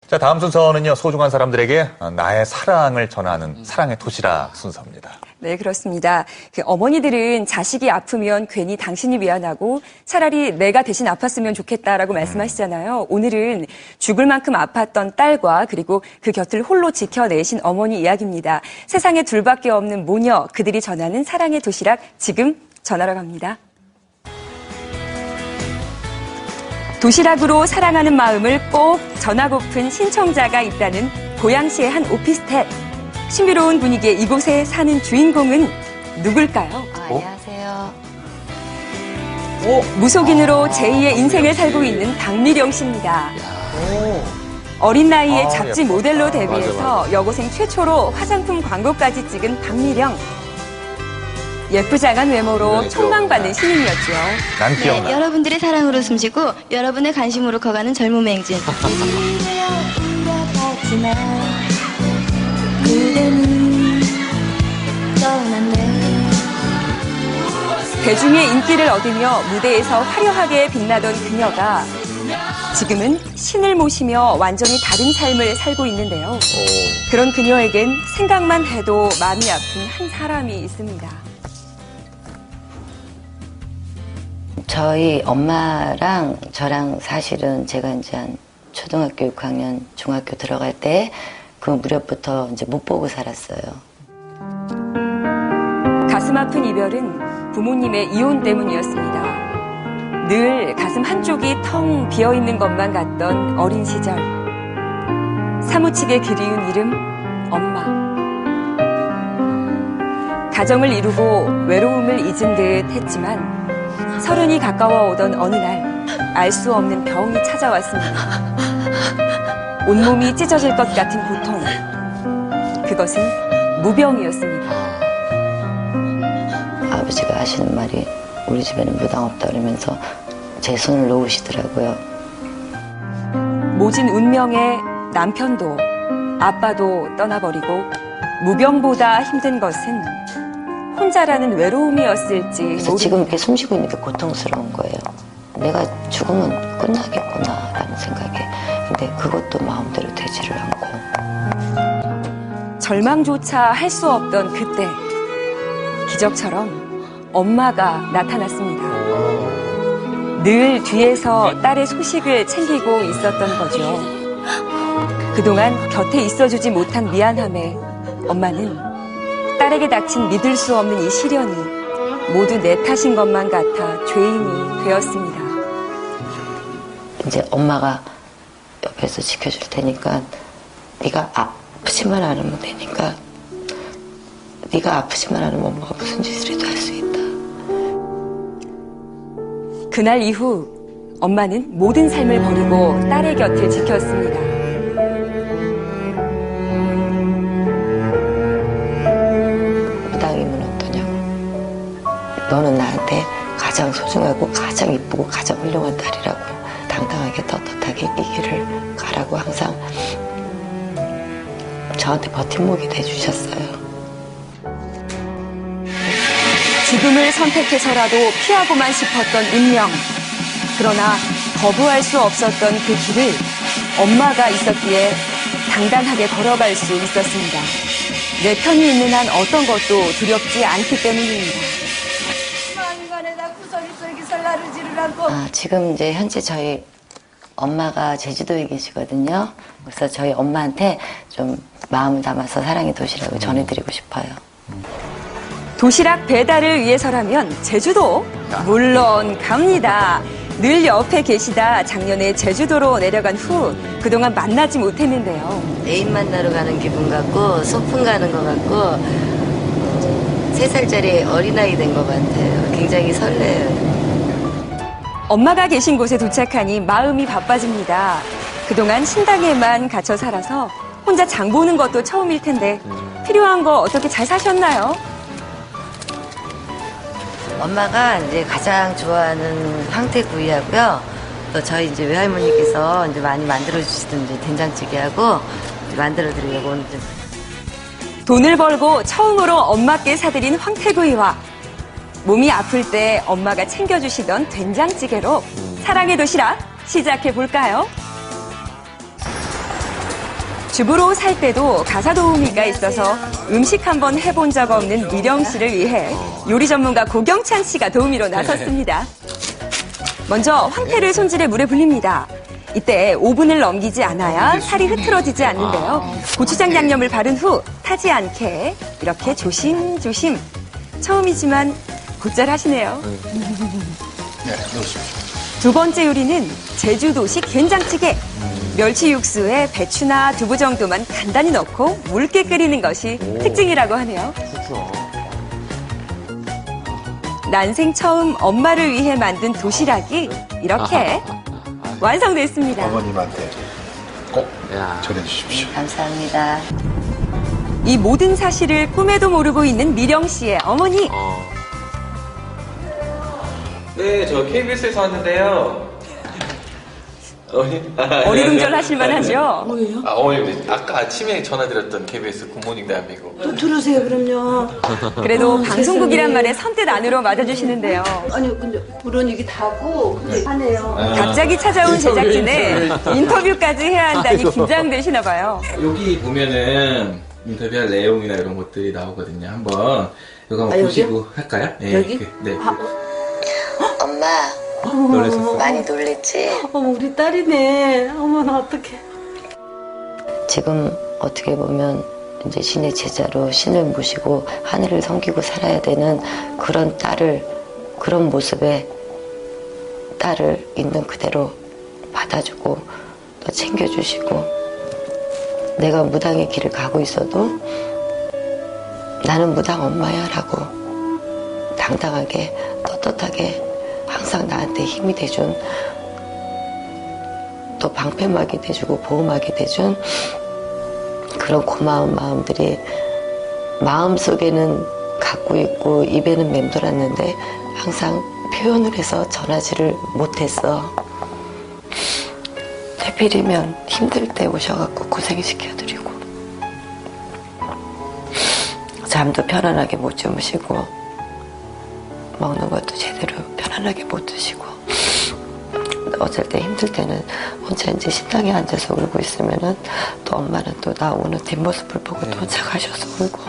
자, 다음 순서는요, 소중한 사람들에게 나의 사랑을 전하는 사랑의 도시락 순서입니다. 네, 그렇습니다. 어머니들은 자식이 아프면 괜히 당신이 미안하고 차라리 내가 대신 아팠으면 좋겠다라고 말씀하시잖아요. 오늘은 죽을 만큼 아팠던 딸과 그리고 그 곁을 홀로 지켜내신 어머니 이야기입니다. 세상에 둘밖에 없는 모녀, 그들이 전하는 사랑의 도시락 지금 전하러 갑니다. 도시락으로 사랑하는 마음을 꼭 전하고픈 신청자가 있다는 고양시의 한 오피스텔. 신비로운 분위기의 이곳에 사는 주인공은 누굴까요? 안녕하세요. 무속인으로 제2의 인생을 살고 있는 박미령 씨입니다. 어린 나이에 잡지 모델로 데뷔해서 맞아. 여고생 최초로 화장품 광고까지 찍은 박미령. 예쁘장한 외모로 촉망받는 신인이었죠. 난 기억나. 네, 여러분들의 사랑으로 숨쉬고 여러분의 관심으로 커가는 젊음의 행진. 대중의 인기를 얻으며 무대에서 화려하게 빛나던 그녀가 지금은 신을 모시며 완전히 다른 삶을 살고 있는데요. 그런 그녀에겐 생각만 해도 마음이 아픈 한 사람이 있습니다. 저희 엄마랑 저랑 사실은 제가 이제 한 초등학교 6학년, 중학교 들어갈 때 그 무렵부터 이제 못 보고 살았어요. 가슴 아픈 이별은 부모님의 이혼 때문이었습니다. 늘 가슴 한쪽이 텅 비어있는 것만 같던 어린 시절. 사무치게 그리운 이름, 엄마. 가정을 이루고 외로움을 잊은 듯 했지만 30이 가까워 오던 어느 날 알 수 없는 병이 찾아왔습니다. 온몸이 찢어질 것 같은 고통. 그것은 무병이었습니다. 아버지가 하시는 말이 우리 집에는 무당 없다 그러면서 제 손을 놓으시더라고요. 모진 운명에 남편도 아빠도 떠나버리고 무병보다 힘든 것은 혼자라는 외로움이었을지 그래서 지금 이렇게 숨쉬고 있는 게 고통스러운 거예요. 내가 죽으면 끝나겠구나라는 생각에. 근데 그것도 마음대로 되지를 않고. 절망조차 할 수 없던 그때 기적처럼 엄마가 나타났습니다. 늘 뒤에서 딸의 소식을 챙기고 있었던 거죠. 그동안 곁에 있어주지 못한 미안함에 엄마는 딸에게 닥친 믿을 수 없는 이 시련이 모두 내 탓인 것만 같아 죄인이 되었습니다. 이제 엄마가 옆에서 지켜줄 테니까 네가 아프지만 않으면 되니까 네가 아프지만 않으면 엄마가 무슨 짓이라도 할 수 있다. 그날 이후 엄마는 모든 삶을 버리고 딸의 곁을 지켰습니다. 무당이면 어떠냐고. 너는 나한테 가장 소중하고 가장 이쁘고 가장 훌륭한 딸이라고. 당당하게 떳떳하게 이 길을 가라고 항상 저한테 버팀목이 돼주셨어요. 죽음을 선택해서라도 피하고만 싶었던 운명. 그러나 거부할 수 없었던 그 길을 엄마가 있었기에 당당하게 걸어갈 수 있었습니다. 내 편이 있는 한 어떤 것도 두렵지 않기 때문입니다. 지금 이제 현재 저희 엄마가 제주도에 계시거든요. 그래서 저희 엄마한테 좀 마음을 담아서 사랑의 도시락을 전해드리고 싶어요. 도시락 배달을 위해서라면 제주도? 물론 갑니다. 늘 옆에 계시다 작년에 제주도로 내려간 후 그동안 만나지 못했는데요. 애인 만나러 가는 기분 같고 소풍 가는 것 같고 3살짜리 어린아이 된 것 같아요. 굉장히 설레요. 엄마가 계신 곳에 도착하니 마음이 바빠집니다. 그동안 신당에만 갇혀 살아서 혼자 장 보는 것도 처음일 텐데 필요한 거 어떻게 잘 사셨나요? 엄마가 이제 가장 좋아하는 황태구이하고요. 또 저희 이제 외할머니께서 이제 많이 만들어 주시던 이제 된장찌개하고 만들어 드리려고 오늘 돈을 벌고 처음으로 엄마께 사드린 황태구이와 몸이 아플 때 엄마가 챙겨주시던 된장찌개로 사랑의 도시락 시작해 볼까요? 주부로 살 때도 가사 도우미가 있어서 음식 한번 해본 적 없는 미령 씨를 위해 요리 전문가 고경찬 씨가 도우미로 나섰습니다. 먼저 황태를 손질해 물에 불립니다. 이때 5분을 넘기지 않아야 살이 흐트러지지 않는데요. 고추장 양념을 바른 후 타지 않게 이렇게 조심조심. 처음이지만 곧잘 하시네요. 네, 넣으십시오. 두 번째 요리는 제주도식 된장찌개. 멸치 육수에 배추나 두부 정도만 간단히 넣고 묽게 끓이는 것이 특징이라고 하네요. 난생 처음 엄마를 위해 만든 도시락이 이렇게 완성됐습니다. 어머님한테 꼭 전해주십시오. 감사합니다. 이 모든 사실을 꿈에도 모르고 있는 미령 씨의 어머니. 네, 저 KBS에서 왔는데요. 어리둥절 하실만 하죠? 뭐예요? 어머님, 아까 아침에 전화드렸던 KBS 굿모닝 대한민국. 또 들으세요, 그럼요. 그래도 방송국이란 세상에. 말에 선뜻 안으로 맞아주시는데요. 아니, 근데 물론 이게 다고, 근데 하네요. 갑자기 찾아온 제작진에 인터뷰까지 해야 한다니 긴장되시나 봐요. 여기 보면은 인터뷰할 내용이나 이런 것들이 나오거든요. 한번 이거 한번 아, 보시고 할까요? 네, 여기? 네. 엄마, 놀라셨어요? 많이 놀랬지? 어머, 우리 딸이네. 어머나, 어떡해. 지금 어떻게 보면 이제 신의 제자로 신을 모시고 하늘을 섬기고 살아야 되는 그런 딸을, 그런 모습의 딸을 있는 그대로 받아주고 또 챙겨주시고, 내가 무당의 길을 가고 있어도 나는 무당 엄마야 라고 당당하게 떳떳하게 항상 나한테 힘이 돼준, 또 방패막이 돼주고 보호막이 돼준 그런 고마운 마음들이 마음속에는 갖고 있고 입에는 맴돌았는데 항상 표현을 해서 전하지를 못했어. 하필이면 힘들 때 오셔갖고 고생시켜드리고 잠도 편안하게 못 주무시고 먹는 것도 제대로 편안하게 못 드시고, 어쩔 때 힘들 때는 혼자 이제 식당에 앉아서 울고 있으면은 또 엄마는 또 나 오는 뒷모습을 보고 또 착하셔서 울고.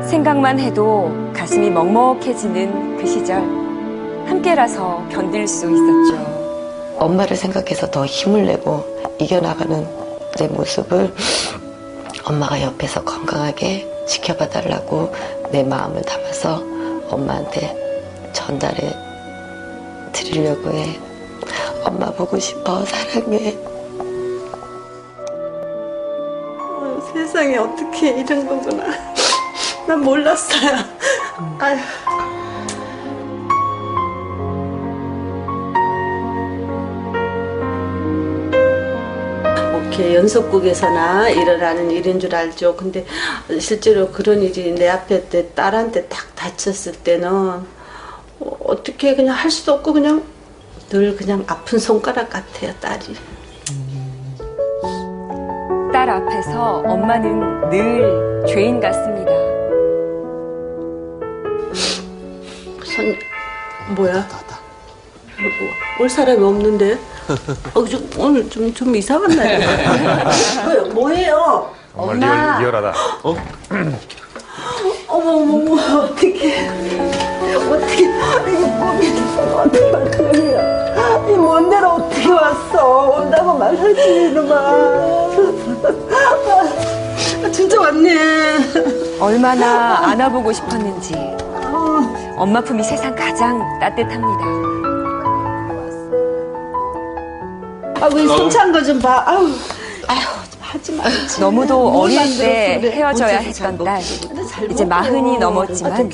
생각만 해도 가슴이 먹먹해지는 그 시절. 함께라서 견딜 수 있었죠. 엄마를 생각해서 더 힘을 내고 이겨나가는 내 모습을 엄마가 옆에서 건강하게 지켜봐 달라고 내 마음을 담아서 엄마한테 전달해 드리려고 해. 엄마 보고 싶어. 사랑해. 세상에 어떻게 이런 거구나. 난 몰랐어요. 아휴. 이렇게 연속국에서나 일어나는 일인 줄 알죠. 근데 실제로 그런 일이 내 앞에 때 딸한테 딱 다쳤을 때는 어떻게 그냥 할 수도 없고 그냥 늘 그냥 아픈 손가락 같아요, 딸이. 딸 앞에서 엄마는 늘 죄인 같습니다. 뭐야? 올 사람이 없는데? 오늘 좀 이상한 날이야. 뭐예요? 정말 리얼하다. 어머, 어떡해. 이거 몸이 어떡해. 이먼 데로 어떻게 왔어? 온다고 말하지, 이놈아. 진짜 왔네. 얼마나 안아보고 싶었는지. 엄마 품이 세상 가장 따뜻합니다. 아이고, 이 손찬 거 좀 봐. 아유, 하지 마. 너무도 어릴 때 헤어져야 했던 딸. 이제 40이 넘었지만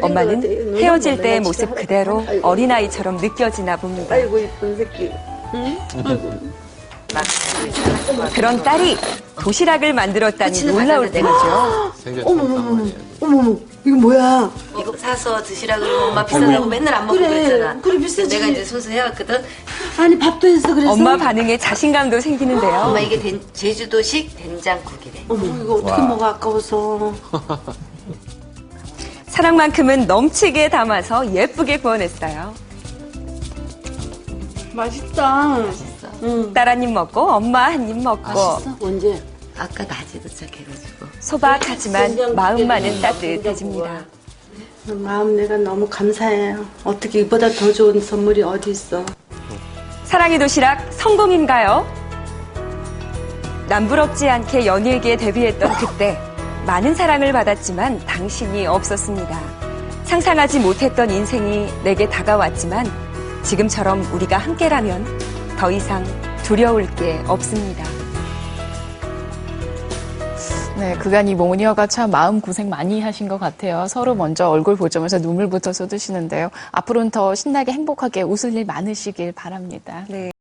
엄마는 헤어질 때의 모습 그대로 어린아이처럼 느껴지나 봅니다. 아이고, 이쁜 새끼. 그런 딸이 도시락을 만들었다니 놀라울 때죠. 어머머, 이거 뭐야? 이거 사서 드시라고 엄마 비싸다고 맨날 안 먹고 그래, 그랬잖아. 그래, 비싸지. 내가 이제 손수 해왔거든. 아니, 밥도 했어, 그래서. 엄마 반응에 자신감도 생기는데요. 엄마 이게 제주도식 된장국이래. 어머, 이거 어떻게 먹어, 아까워서. 사랑만큼은 넘치게 담아서 예쁘게 구워냈어요. 맛있다. 딸 한 입 먹고 엄마 한 입 먹고 언제? 아까 낮에 도착해가지고. 소박하지만 마음만은 따뜻해집니다. 마음 내가 너무 감사해요. 어떻게 이보다 더 좋은 선물이 어디 있어. 사랑의 도시락 성공인가요? 남부럽지 않게 연예계에 데뷔했던 그때 많은 사랑을 받았지만 당신이 없었습니다. 상상하지 못했던 인생이 내게 다가왔지만 지금처럼 우리가 함께라면 더 이상 두려울 게 없습니다. 네, 그간 이 모녀가 참 마음고생 많이 하신 것 같아요. 서로 먼저 얼굴 보자마자 눈물부터 쏟으시는데요. 앞으로는 더 신나게 행복하게 웃을 일 많으시길 바랍니다. 네.